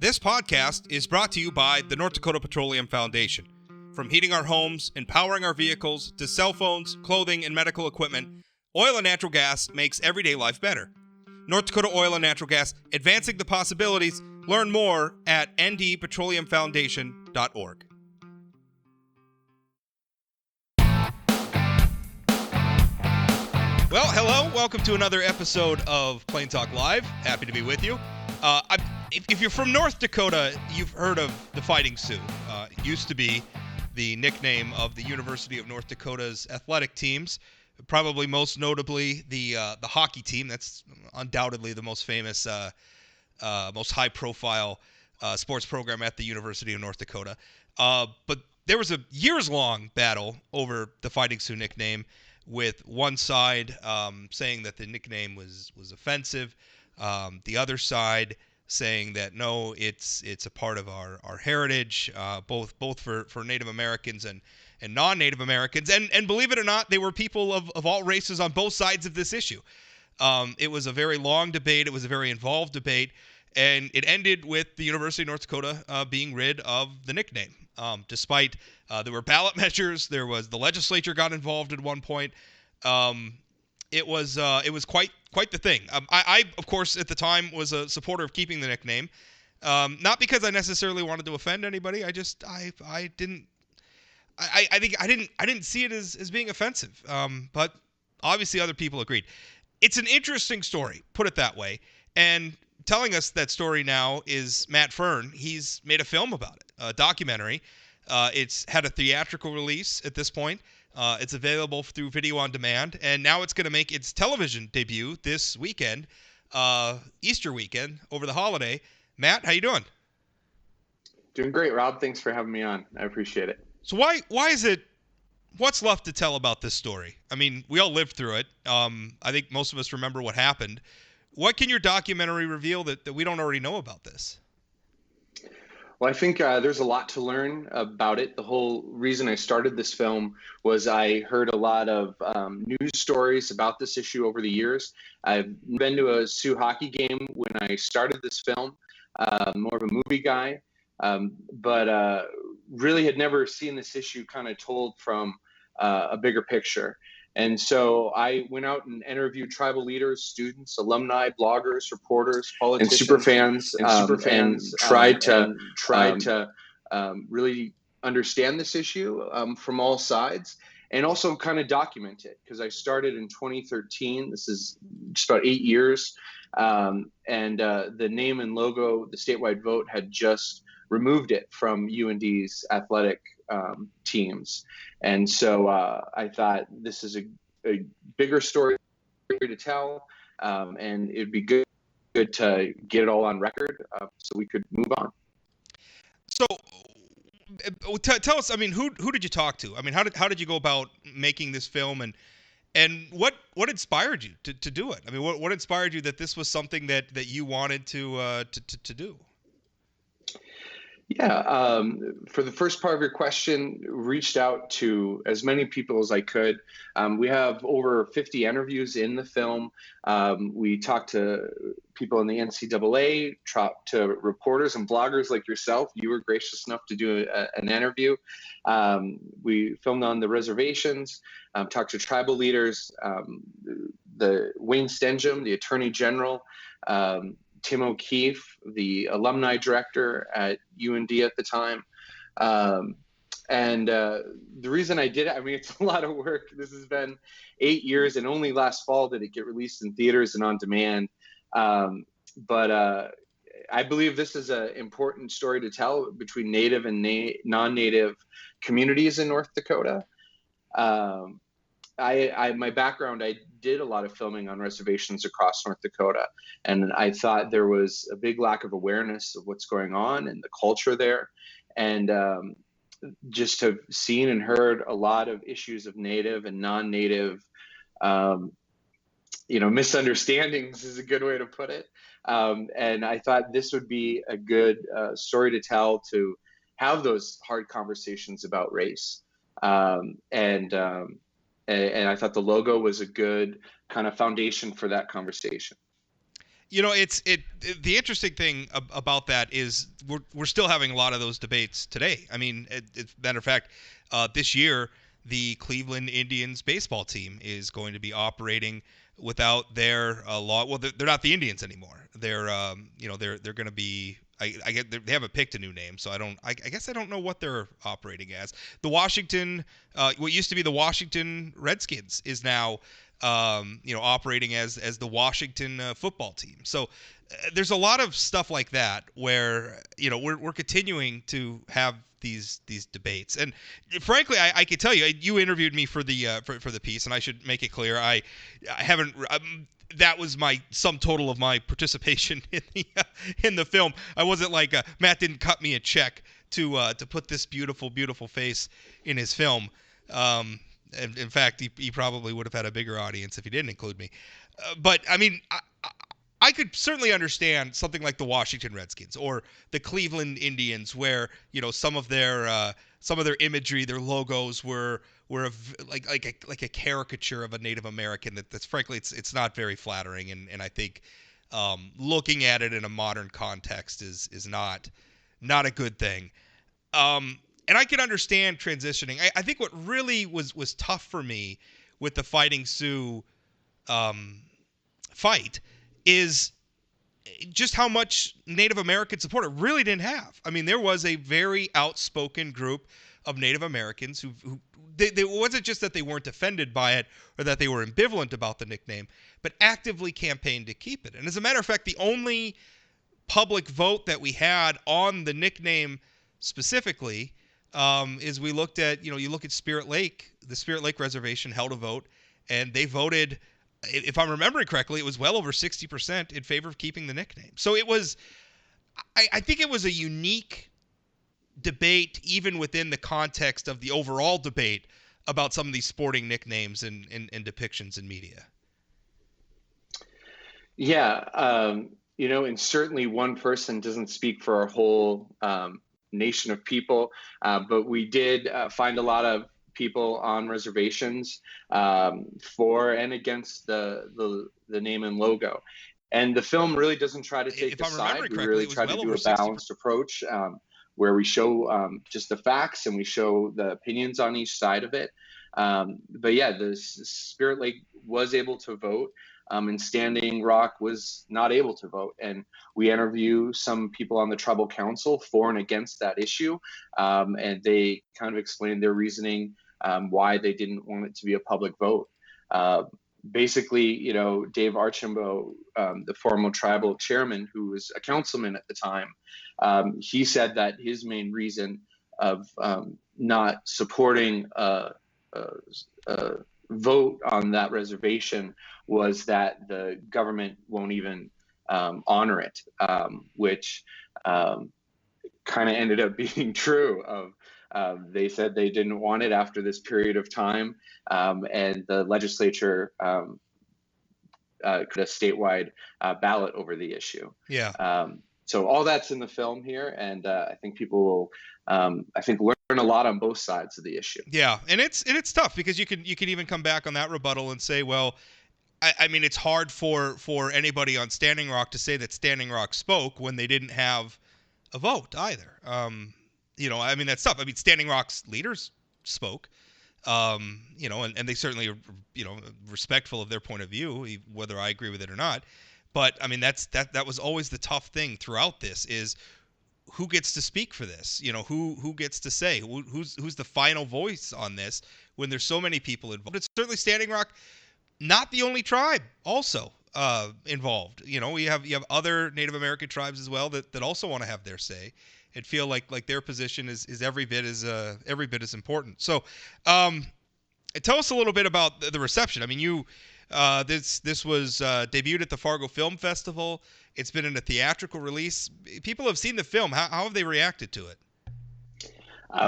This podcast is brought to you by the North Dakota Petroleum Foundation. From heating our homes and powering our vehicles to cell phones, clothing, and medical equipment, oil and natural gas makes everyday life better. North Dakota Oil and Natural Gas, advancing the possibilities. Learn more at ndpetroleumfoundation.org. Well, hello. Welcome to another episode of Plain Talk Live. Happy to be with you. If you're from North Dakota, you've heard of the Fighting Sioux. It used to be the nickname of the University of North Dakota's athletic teams, probably most notably the hockey team. That's undoubtedly the most famous, most high-profile sports program at the University of North Dakota. But there was a years-long battle over the Fighting Sioux nickname, with one side saying that the nickname was offensive, the other side saying that no, it's a part of our heritage, both for Native Americans and non-Native Americans, and believe it or not, they were people of all races on both sides of this issue. It was a very long debate. It was a very involved debate, and it ended with the University of North Dakota being rid of the nickname. Despite there were ballot measures, the legislature got involved at one point. It was quite the thing. I of course at the time was a supporter of keeping the nickname, not because I necessarily wanted to offend anybody. I think I didn't see it as being offensive. But obviously other people agreed. It's an interesting story, put it that way. And telling us that story now is Matt Fern. He's made a film about it, a documentary. It's had a theatrical release at this point. It's available through video on demand, and now it's going to make its television debut this weekend, Easter weekend, over the holiday. Matt, how you doing? Doing great, Rob. Thanks for having me on. I appreciate it. So why is it? What's left to tell about this story? I mean, we all lived through it. I think most of us remember what happened. What can your documentary reveal that we don't already know about this? Well, I think there's a lot to learn about it. The whole reason I started this film was I heard a lot of news stories about this issue over the years. I've been to a Sioux hockey game when I started this film, more of a movie guy, but really had never seen this issue kind of told from a bigger picture. And so I went out and interviewed tribal leaders, students, alumni, bloggers, reporters, politicians, and tried to really understand this issue from all sides, and also kind of document it, because I started in 2013. This is just about 8 years, and the name and logo, the statewide vote, had just removed it from UND's athletic teams. And so I thought this is a bigger story to tell, and it'd be good to get it all on record so we could move on. So tell us, I mean, who did you talk to? I mean, how did you go about making this film, and what inspired you to do it? I mean, what inspired you that this was something that you wanted to do? Yeah, for the first part of your question, reached out to as many people as I could. We have over 50 interviews in the film. We talked to people in the NCAA, talked to reporters and bloggers like yourself. You were gracious enough to do an interview. We filmed on the reservations, talked to tribal leaders, the Wayne Stenjum, the Attorney General, Tim O'Keefe, the alumni director at UND at the time. And the reason I did it, I mean, it's a lot of work. This has been 8 years, and only last fall did it get released in theaters and on demand. But I believe this is an important story to tell between Native and non-Native communities in North Dakota. My background, I did a lot of filming on reservations across North Dakota, and I thought there was a big lack of awareness of what's going on and the culture there. And just have seen and heard a lot of issues of Native and non-Native, misunderstandings is a good way to put it. And I thought this would be a good story to tell, to have those hard conversations about race. And I thought the logo was a good kind of foundation for that conversation. The interesting thing about that is we're still having a lot of those debates today. I mean, matter of fact, this year the Cleveland Indians baseball team is going to be operating without their law. Well, they're not the Indians anymore. They're going to be. I get they haven't picked a new name, so I don't. I guess I don't know what they're operating as. The Washington, what used to be the Washington Redskins, is now operating as the Washington football team. So there's a lot of stuff like that where we're continuing to have these debates. And frankly, I can tell you, you interviewed me for the for the piece, and I should make it clear, I haven't. That was my sum total of my participation in the film. I wasn't like Matt didn't cut me a check to put this beautiful face in his film. In fact, he probably would have had a bigger audience if he didn't include me. But I mean, I could certainly understand something like the Washington Redskins or the Cleveland Indians, where some of their imagery, their logos were like a caricature of a Native American. That's frankly it's not very flattering, and I think looking at it in a modern context is not a good thing. And I can understand transitioning. I think what really was tough for me with the Fighting Sioux fight is just how much Native American support it really didn't have. I mean, there was a very outspoken group of Native Americans who it wasn't just that they weren't offended by it or that they were ambivalent about the nickname, but actively campaigned to keep it. And as a matter of fact, the only public vote that we had on the nickname specifically is we looked at, you look at Spirit Lake. The Spirit Lake Reservation held a vote, and they voted, if I'm remembering correctly, it was well over 60% in favor of keeping the nickname. So it was, I think it was a unique debate, even within the context of the overall debate about some of these sporting nicknames and depictions in media. Yeah, and certainly one person doesn't speak for a whole nation of people, but we did find a lot of people on reservations for and against the name and logo. And the film really doesn't try to take a side. We really try to do a balanced approach where we show just the facts and we show the opinions on each side of it. But yeah, the Spirit Lake was able to vote. And Standing Rock was not able to vote. And we interview some people on the tribal council for and against that issue. And they kind of explained their reasoning why they didn't want it to be a public vote. Basically, Dave Archambault, the former tribal chairman, who was a councilman at the time, he said that his main reason of not supporting a vote on that reservation was that the government won't even honor it, which kind of ended up being true. They said they didn't want it after this period of time, and the legislature could a statewide ballot over the issue. Yeah. So all that's in the film here, and I think people will, learn a lot on both sides of the issue. Yeah, and it's tough because you can even come back on that rebuttal and say, well, I mean, it's hard for anybody on Standing Rock to say that Standing Rock spoke when they didn't have a vote either. I mean, that's tough. I mean, Standing Rock's leaders spoke, and they certainly are, respectful of their point of view, whether I agree with it or not. But I mean, that was always the tough thing throughout this is who gets to speak for this? Who gets to say who's the final voice on this when there's so many people involved? It's certainly Standing Rock, not the only tribe also involved. You have other Native American tribes as well that also want to have their say and feel like their position is every bit as important. So, tell us a little bit about the reception. I mean, this was debuted at the Fargo Film Festival. It's been in a theatrical release. People have seen the film. How have they reacted to it?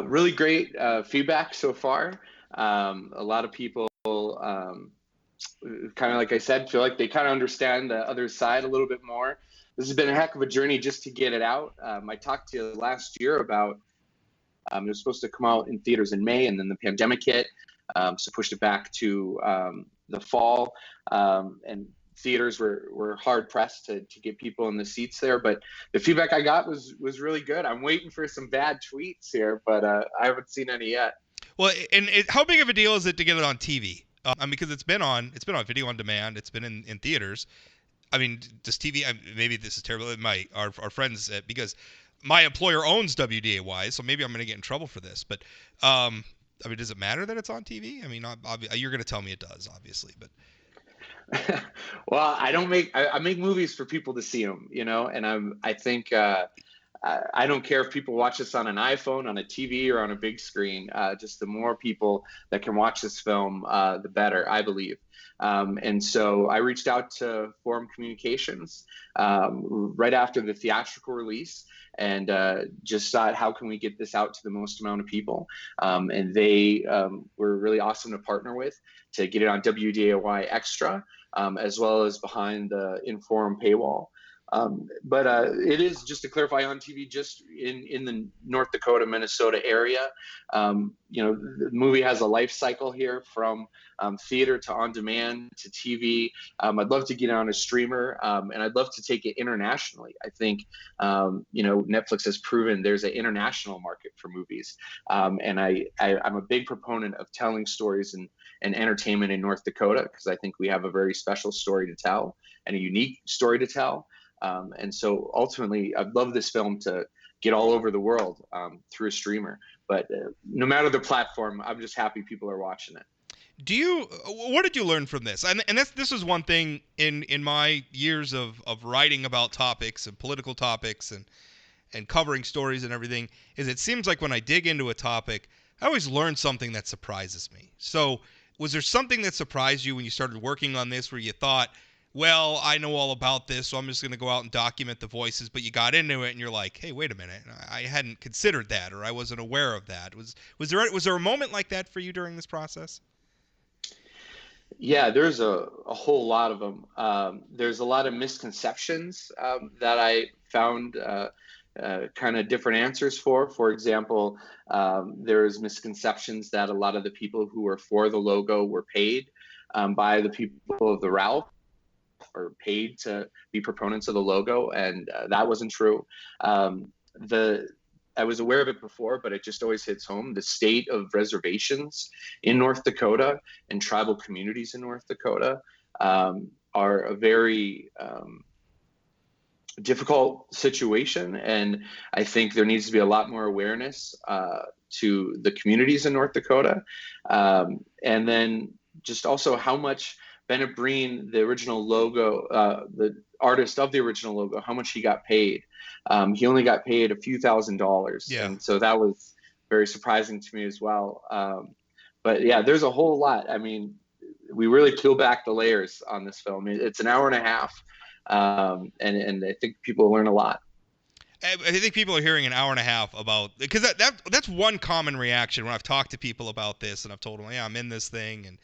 Really great feedback so far. A lot of people, kind of like I said, feel like they kind of understand the other side a little bit more. This has been a heck of a journey just to get it out. I talked to you last year about it was supposed to come out in theaters in May, and then the pandemic hit, so pushed it back to the fall. And theaters were hard pressed to get people in the seats there. But the feedback I got was really good. I'm waiting for some bad tweets here, but I haven't seen any yet. Well, and how big of a deal is it to get it on TV? I mean, because it's been on video on demand. It's been in theaters. I mean, does TV? Maybe this is terrible. Our friends, because my employer owns WDAY, so maybe I'm going to get in trouble for this. But I mean, does it matter that it's on TV? I mean, you're going to tell me it does, obviously, but. Well, I make movies for people to see them, and I think I don't care if people watch this on an iPhone, on a TV, or on a big screen. Just the more people that can watch this film, the better, I believe. And so I reached out to Forum Communications right after the theatrical release, and just thought, how can we get this out to the most amount of people? And they were really awesome to partner with to get it on WDAY Extra, as well as behind the Inforum paywall. But it is, just to clarify, on TV just in the North Dakota, Minnesota area. The movie has a life cycle here from theater to on demand to TV. I'd love to get it on a streamer, and I'd love to take it internationally. I think Netflix has proven there's an international market for movies, and I'm a big proponent of telling stories and entertainment in North Dakota, because I think we have a very special story to tell and a unique story to tell. And so ultimately, I'd love this film to get all over the world through a streamer. But no matter the platform, I'm just happy people are watching it. What did you learn from this? And this is one thing in my years of writing about topics and political topics and covering stories and everything, is it seems like when I dig into a topic, I always learn something that surprises me. So was there something that surprised you when you started working on this, where you thought, well, I know all about this, so I'm just going to go out and document the voices, but you got into it and you're like, hey, wait a minute, I hadn't considered that, or I wasn't aware of that. Was there a moment like that for you during this process? Yeah, there's a whole lot of them. There's a lot of misconceptions that I found kind of different answers for. For example, there's misconceptions that a lot of the people who were for the logo were paid by the people of the Ralph, or paid to be proponents of the logo, and that wasn't true. I was aware of it before, but it just always hits home. The state of reservations in North Dakota and tribal communities in North Dakota are a very difficult situation, and I think there needs to be a lot more awareness to the communities in North Dakota, and then just also how much Bennett Breen, the original logo, the artist of the original logo, how much he got paid. He only got paid a few $1,000s. Yeah. And so that was very surprising to me as well. But yeah, there's a whole lot. I mean, we really peel back the layers on this film. It's an hour and a half, and I think people learn a lot. I think people are hearing an hour and a half about, because that's one common reaction when I've talked to people about this, and I've told them, yeah, I'm in this thing, and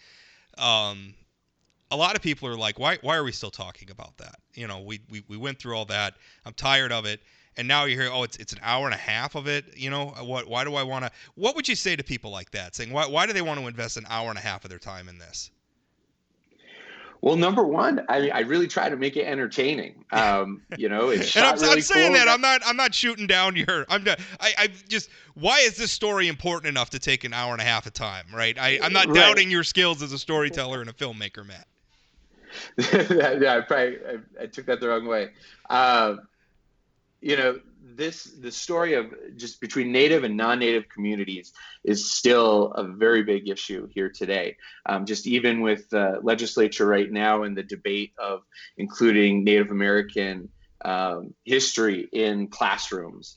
a lot of people are like, why are we still talking about that? We went through all that. I'm tired of it. And now you hear, oh, it's an hour and a half of it. Why do I want to? What would you say to people like that, saying why do they want to invest an hour and a half of their time in this? Well, number one, I really try to make it entertaining. It's shot really I'm saying cool. that I'm not shooting down your. I just, why is this story important enough to take an hour and a half of time, right? I'm not Right. doubting your skills as a storyteller and a filmmaker, Matt. Yeah, I took that the wrong way. The story of just between native and non-native communities is still a very big issue here today. Just even with the legislature right now and the debate of including Native American history in classrooms,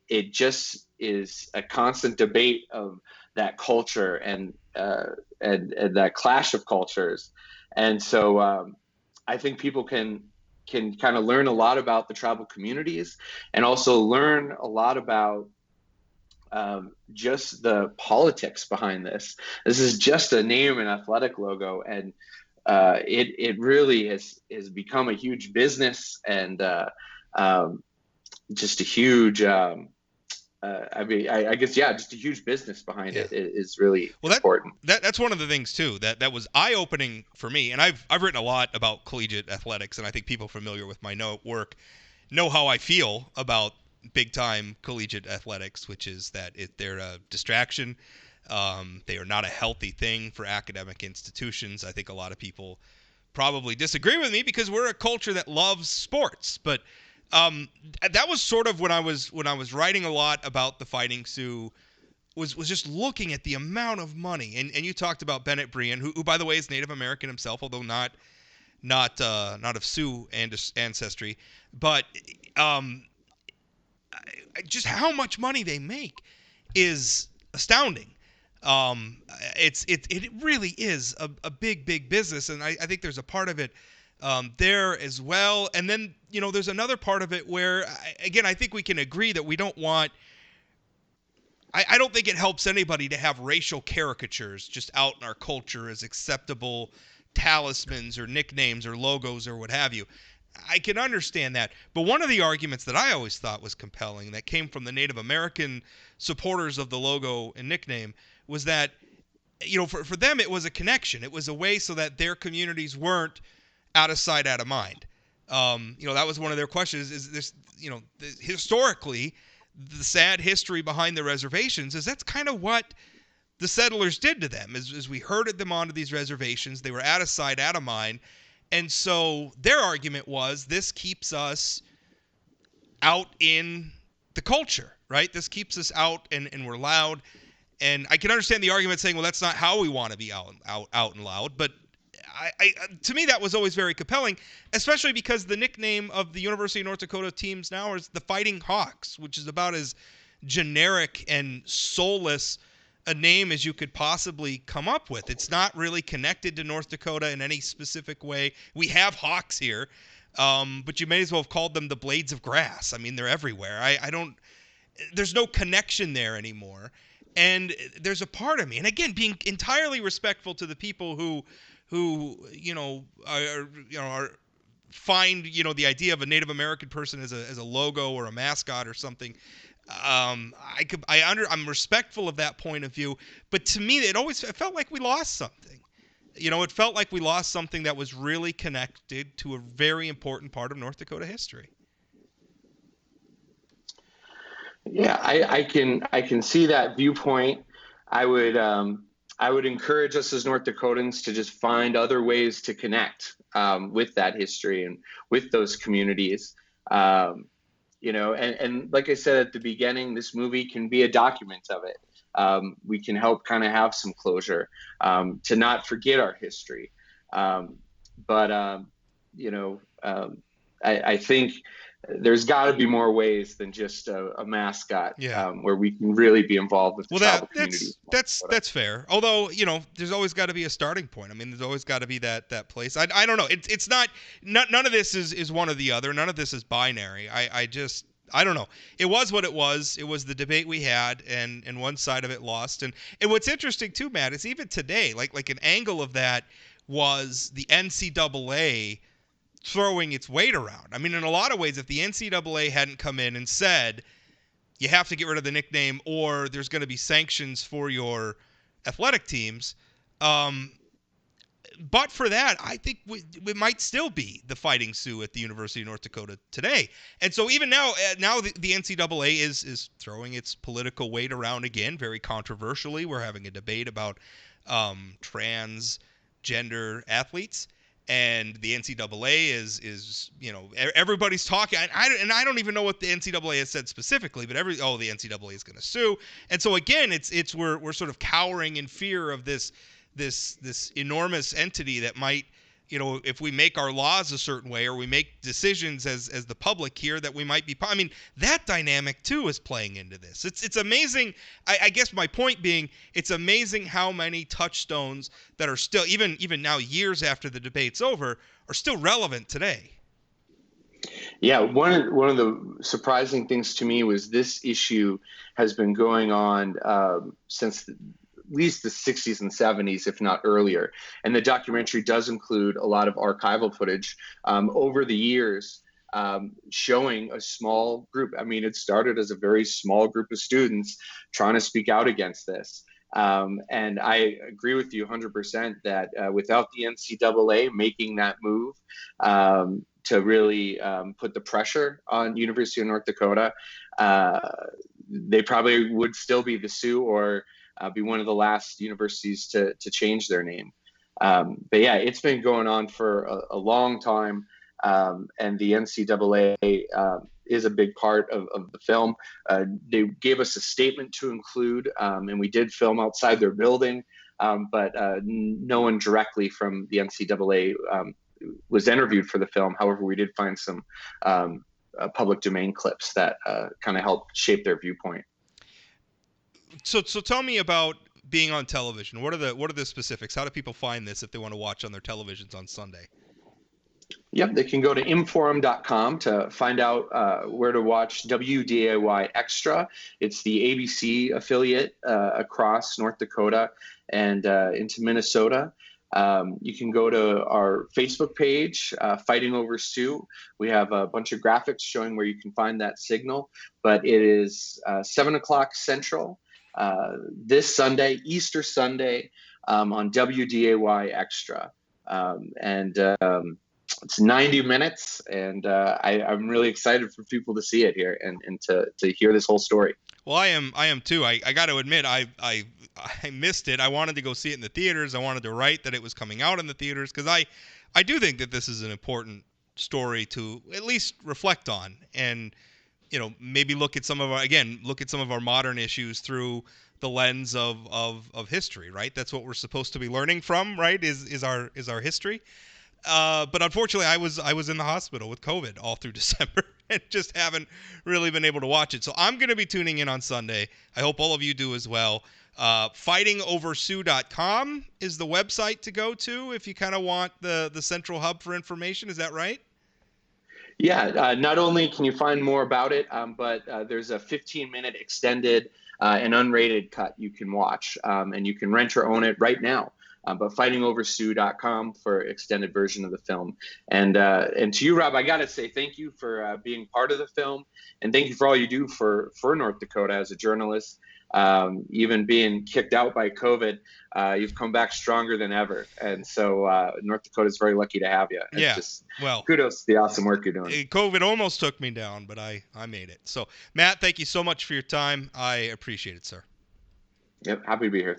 it just is a constant debate of that culture and that clash of cultures. And so I think people can kind of learn a lot about the tribal communities, and also learn a lot about just the politics behind this. This is just a name and athletic logo, and it really has become a huge business, and just a huge I guess, yeah, just a huge business behind Yeah. it is really Well, important. that's one of the things too that was eye-opening for me. And I've written a lot about collegiate athletics, and I think people familiar with my work know how I feel about big-time collegiate athletics, which is that they're a distraction. They are not a healthy thing for academic institutions. I think a lot of people probably disagree with me because we're a culture that loves sports. But um, that was sort of when I was writing a lot about the Fighting Sioux was just looking at the amount of money. And you talked about Bennett Brian, who by the way is Native American himself, although not of Sioux ancestry, but um, just how much money they make is astounding. It really is a big business, and I think there's a part of it there as well. And then there's another part of it where again I think we can agree that we don't want. I don't think it helps anybody to have racial caricatures just out in our culture as acceptable talismans or nicknames or logos or what have you. I can understand that. But one of the arguments that I always thought was compelling that came from the Native American supporters of the logo and nickname was that, for them it was a connection. It was a way so that their communities weren't out of sight, out of mind. That was one of their questions is this, historically, the sad history behind the reservations is that's kind of what the settlers did to them as we herded them onto these reservations. They were out of sight, out of mind. And so their argument was this keeps us out in the culture, right? This keeps us out and we're loud. And I can understand the argument saying, well, that's not how we want to be out and loud. But to me, that was always very compelling, especially because the nickname of the University of North Dakota teams now is the Fighting Hawks, which is about as generic and soulless a name as you could possibly come up with. It's not really connected to North Dakota in any specific way. We have hawks here, but you may as well have called them the blades of grass. I mean, they're everywhere. There's no connection there anymore. And there's a part of me, and again, being entirely respectful to the people who are find the idea of a Native American person as a logo or a mascot or something. I'm respectful of that point of view, but to me, it felt like we lost something. It felt like we lost something that was really connected to a very important part of North Dakota history. Yeah, I can see that viewpoint. I would encourage us as North Dakotans to just find other ways to connect with that history and with those communities. And like I said at the beginning, this movie can be a document of it. We can help kind of have some closure to not forget our history. I think there's got to be more ways than just a mascot, where we can really be involved with the tribal communities. That's fair. Although there's always got to be a starting point. I mean, there's always got to be that place. I don't know. It's not none of this is one or the other. None of this is binary. I don't know. It was what it was. It was the debate we had, and one side of it lost. And what's interesting too, Matt, is even today, like an angle of that was the NCAA throwing its weight around. I mean, in a lot of ways, if the NCAA hadn't come in and said, you have to get rid of the nickname or there's going to be sanctions for your athletic teams, but for that, I think we might still be the Fighting Sioux at the University of North Dakota today. And so even now the NCAA is throwing its political weight around again, very controversially. We're having a debate about transgender athletes. And the NCAA is everybody's talking, and I don't even know what the NCAA has said specifically, but the NCAA is going to sue, and so again, we're sort of cowering in fear of this enormous entity that might, if we make our laws a certain way or we make decisions as the public here, that we might be. I mean, that dynamic too is playing into this. It's amazing. I guess my point being, it's amazing how many touchstones that are still even now, years after the debate's over, are still relevant today. Yeah, one of the surprising things to me was this issue has been going on since at least the 60s and 70s, if not earlier. And the documentary does include a lot of archival footage over the years showing a small group. I mean, it started as a very small group of students trying to speak out against this. And I agree with you 100% that without the NCAA making that move to really put the pressure on University of North Dakota, they probably would still be the Sioux or be one of the last universities to change their name. But yeah, it's been going on for a long time. And the NCAA is a big part of the film. They gave us a statement to include, and we did film outside their building, but no one directly from the NCAA was interviewed for the film. However, we did find some public domain clips that kind of helped shape their viewpoint. So tell me about being on television. What are the specifics? How do people find this if they want to watch on their televisions on Sunday? Yep, they can go to inforum.com to find out where to watch WDAY Extra. It's the ABC affiliate across North Dakota and into Minnesota. You can go to our Facebook page, Fighting Sioux. We have a bunch of graphics showing where you can find that signal, but it is 7 o'clock Central this Sunday, Easter Sunday, on WDAY Extra. It's 90 minutes, and I'm really excited for people to see it here and to hear this whole story. Well, I am too. I got to admit, I missed it. I wanted to go see it in the theaters. I wanted to write that it was coming out in the theaters because I do think that this is an important story to at least reflect on, and maybe look at some of our modern issues through the lens of history. Right? That's what we're supposed to be learning from. Right? Is our history. But unfortunately, I was in the hospital with COVID all through December and just haven't really been able to watch it. So I'm going to be tuning in on Sunday. I hope all of you do as well. FightingoverSioux.com is the website to go to if you kind of want the central hub for information. Is that right? Yeah, not only can you find more about it, but there's a 15-minute extended and unrated cut you can watch, and you can rent or own it right now. But fightingoverSioux.com for extended version of the film. And to you, Rob, I got to say thank you for being part of the film, and thank you for all you do for North Dakota as a journalist. Even being kicked out by COVID, you've come back stronger than ever. And so North Dakota is very lucky to have you. Well, kudos to the awesome work you're doing. COVID almost took me down, but I made it. So, Matt, thank you so much for your time. I appreciate it, sir. Yep, happy to be here.